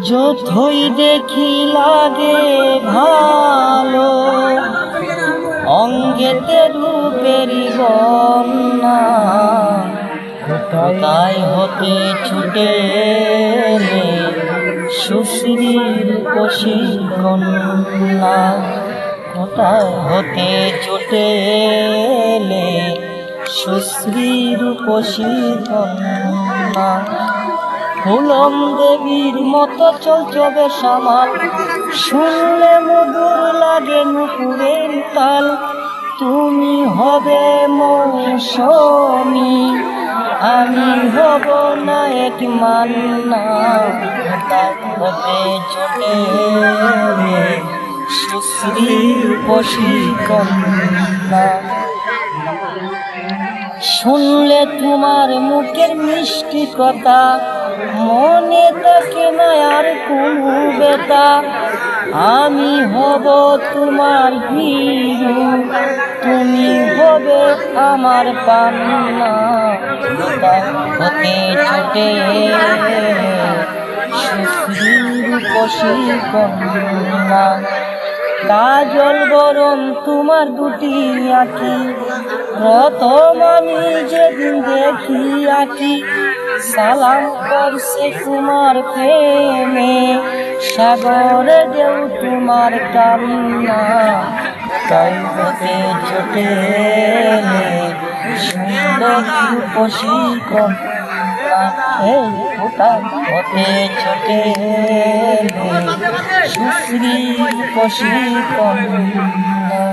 যতই দেখি লাগে ভালো, অঙ্গেতে রূপেরই বন্যা, কোথায় হতে ছুটে এলে সুশ্রীর কোশি কন্যা, কোথায় হতে ছুটে এলে সুশ্রীর কোশি কন্যা। ফুলম দেবীর মতো চলচবে সামাল, শুনলে মধুর লাগে নুপুরের তাল। তুমি হবে মৌসুমী, আমি হব নায়ক মান্না, কোথায় হতে চলে সুশ্রীর কোশি কন্যা। শুনলে তোমার মুখের মিষ্টি কথা, মনে থাকে না আর কোনো বেতা। আমি হব তোমার হিরো, তুমি হবে আমার পান্না, কোথায় হতে ছুটে সুশ্রীর কোশি কন্যা। কাজল বরণ তোমার দুটি আঁখি, প্রথম আমি যেদিন দেখি আঁকি। সালাম করছে তোমার প্রেমে, সাগরে ঢেউ তোমার কান্না, তাই হতে ছোটে সুন্দর রূপসী কন্যা। এই কোথায় হতে ছোটে সুশ্রী কোশি কন্যা।